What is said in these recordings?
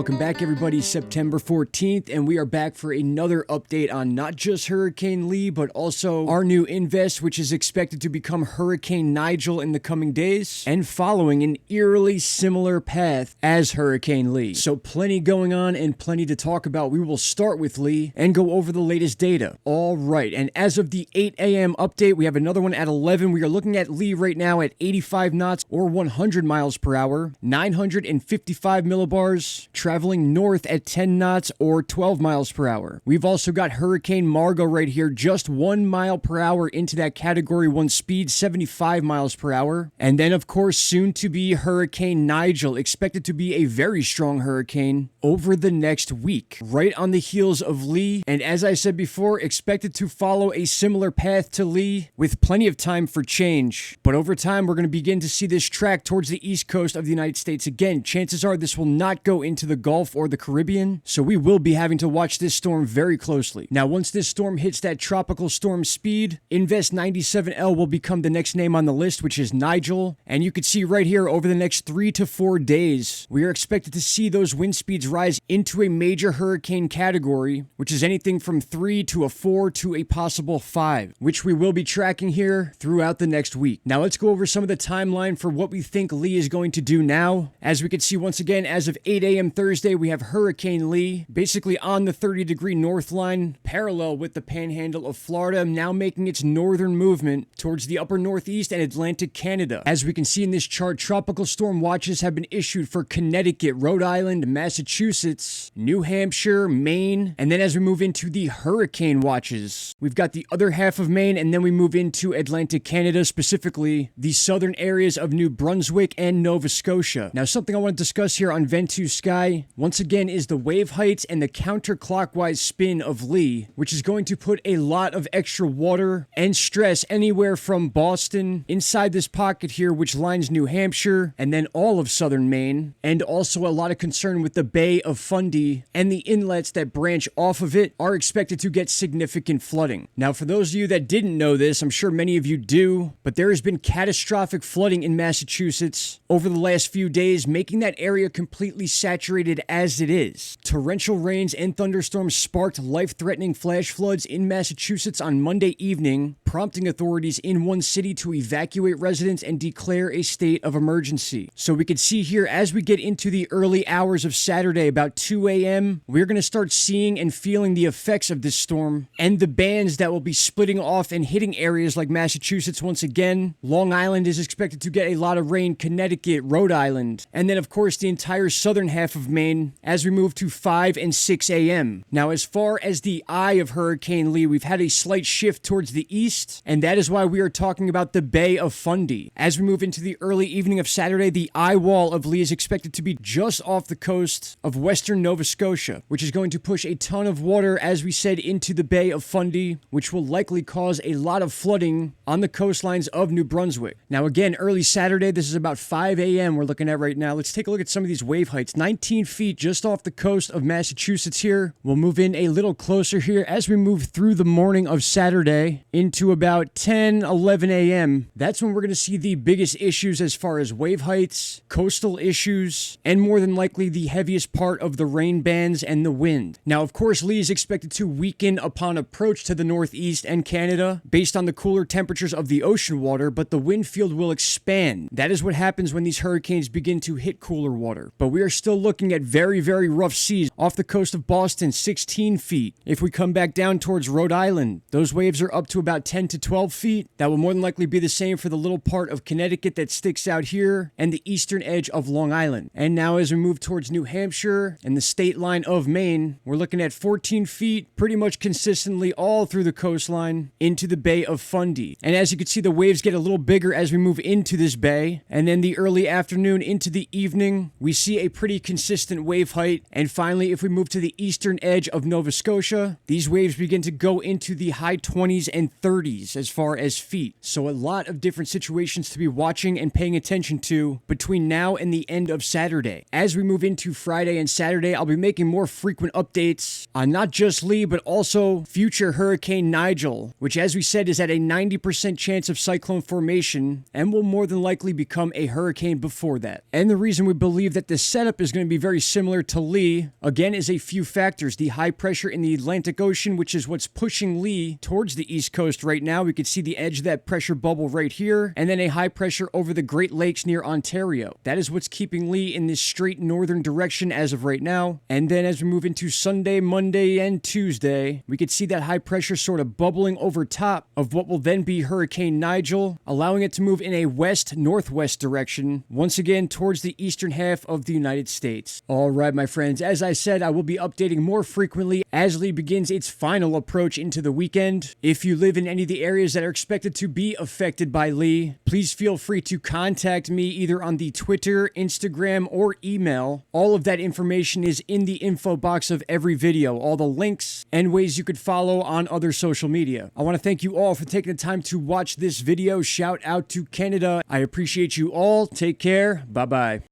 Welcome back, everybody. September 14th, and we are back for another update on not just Hurricane Lee, but also our new invest, which is expected to become Hurricane Nigel in the coming days, and following an eerily similar path as Hurricane Lee. So plenty going on and plenty to talk about. We will start with Lee and go over the latest data. All right, and as of the 8 a.m. update, we have another one at 11. We are looking at Lee right now at 85 knots or 100 miles per hour, 955 millibars, traveling north at 10 knots or 12 miles per hour. We've also got Hurricane Margot right here, just 1 mile per hour into that Category 1 speed, 75 miles per hour. And then, of course, soon to be Hurricane Nigel, expected to be a very strong hurricane over the next week, right on the heels of Lee. And as I said before, expected to follow a similar path to Lee with plenty of time for change. But over time, we're going to begin to see this track towards the east coast of the United States again. Chances are this will not go into the Gulf or the Caribbean, so we will be having to watch this storm very closely. Now, once this storm hits that tropical storm speed, Invest 97L will become the next name on the list, which is Nigel. And you can see right here, over the next 3 to 4 days, we are expected to see those wind speeds rise into a major hurricane category, which is anything from 3 to a 4 to a possible 5, which we will be tracking here throughout the next week. Now, let's go over some of the timeline for what we think Lee is going to do now. As we can see, once again, as of 8 a.m. Thursday, we have Hurricane Lee basically on the 30-degree north line, parallel with the panhandle of Florida, now making its northern movement towards the upper northeast and Atlantic Canada. As we can see in this chart, tropical storm watches have been issued for Connecticut, Rhode Island, Massachusetts, New Hampshire, Maine, and then as we move into the hurricane watches, we've got the other half of Maine, and then we move into Atlantic Canada, specifically the southern areas of New Brunswick and Nova Scotia. Now, something I want to discuss here on Vent2Sky, once again, is the wave heights and the counterclockwise spin of Lee, which is going to put a lot of extra water and stress anywhere from Boston inside this pocket here, which lines New Hampshire, and then all of southern Maine, and also a lot of concern with the Bay of Fundy and the inlets that branch off of it are expected to get significant flooding. Now, for those of you that didn't know this, I'm sure many of you do, but there has been catastrophic flooding in Massachusetts over the last few days, making that area completely saturated as it is. Torrential rains and thunderstorms sparked life-threatening flash floods in Massachusetts on Monday evening, prompting authorities in one city to evacuate residents and declare a state of emergency. So we can see here, as we get into the early hours of Saturday, about 2 a.m., we're going to start seeing and feeling the effects of this storm and the bands that will be splitting off and hitting areas like Massachusetts once again. Long Island is expected to get a lot of rain, Connecticut, Rhode Island, and then of course the entire southern half of Maine as we move to 5 and 6 a.m. Now, as far as the eye of Hurricane Lee, we've had a slight shift towards the east, and that is why we are talking about the Bay of Fundy. As we move into the early evening of Saturday, the eye wall of Lee is expected to be just off the coast of western Nova Scotia, which is going to push a ton of water, as we said, into the Bay of Fundy, which will likely cause a lot of flooding on the coastlines of New Brunswick. Now, again, early Saturday, this is about 5 a.m. we're looking at right now. Let's take a look at some of these wave heights. 19 feet just off the coast of Massachusetts here. We'll move in a little closer here as we move through the morning of Saturday into about 10, 11 a.m. That's when we're going to see the biggest issues as far as wave heights, coastal issues, and more than likely the heaviest part of the rain bands and the wind. Now, of course, Lee is expected to weaken upon approach to the northeast and Canada based on the cooler temperatures of the ocean water, but the wind field will expand. That is what happens when these hurricanes begin to hit cooler water. But we are still looking at very, very rough seas off the coast of Boston, 16 feet. If we come back down towards Rhode Island, those waves are up to about 10 to 12 feet. That will more than likely be the same for the little part of Connecticut that sticks out here and the eastern edge of Long Island. And now as we move towards New Hampshire and the state line of Maine, we're looking at 14 feet pretty much consistently all through the coastline into the Bay of Fundy. And as you can see, the waves get a little bigger as we move into this bay. And then the early afternoon into the evening, we see a pretty consistent wave height. And finally, if we move to the eastern edge of Nova Scotia, these waves begin to go into the high 20s and 30s. 30s as far as feet. So a lot of different situations to be watching and paying attention to between now and the end of Saturday. As we move into Friday and Saturday, I'll be making more frequent updates on not just Lee, but also future Hurricane Nigel, which, as we said, is at a 90% chance of cyclone formation and will more than likely become a hurricane before that. And the reason we believe that the setup is going to be very similar to Lee, again, is a few factors. The high pressure in the Atlantic Ocean, which is what's pushing Lee towards the East Coast right now. We can see the edge of that pressure bubble right here, and then a high pressure over the Great Lakes near Ontario. That is what's keeping Lee in this straight northern direction as of right now. And then as we move into Sunday, Monday, and Tuesday, we could see that high pressure sort of bubbling over top of what will then be Hurricane Nigel, allowing it to move in a west-northwest direction, once again towards the eastern half of the United States. All right, my friends, as I said, I will be updating more frequently as Lee begins its final approach into the weekend. If you live in any of the areas that are expected to be affected by Lee, please feel free to contact me either on the Twitter, Instagram, or email. All of that information is in the info box of every video, all the links and ways you could follow on other social media. I want to thank you all for taking the time to watch this video. Shout out to Canada. I appreciate you all. Take care. Bye-bye.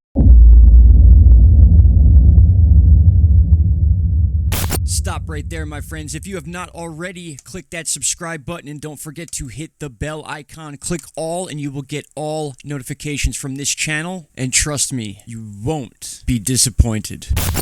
Stop right there, my friends. If you have not already, click that subscribe button and don't forget to hit the bell icon. Click all and you will get all notifications from this channel. And trust me, you won't be disappointed.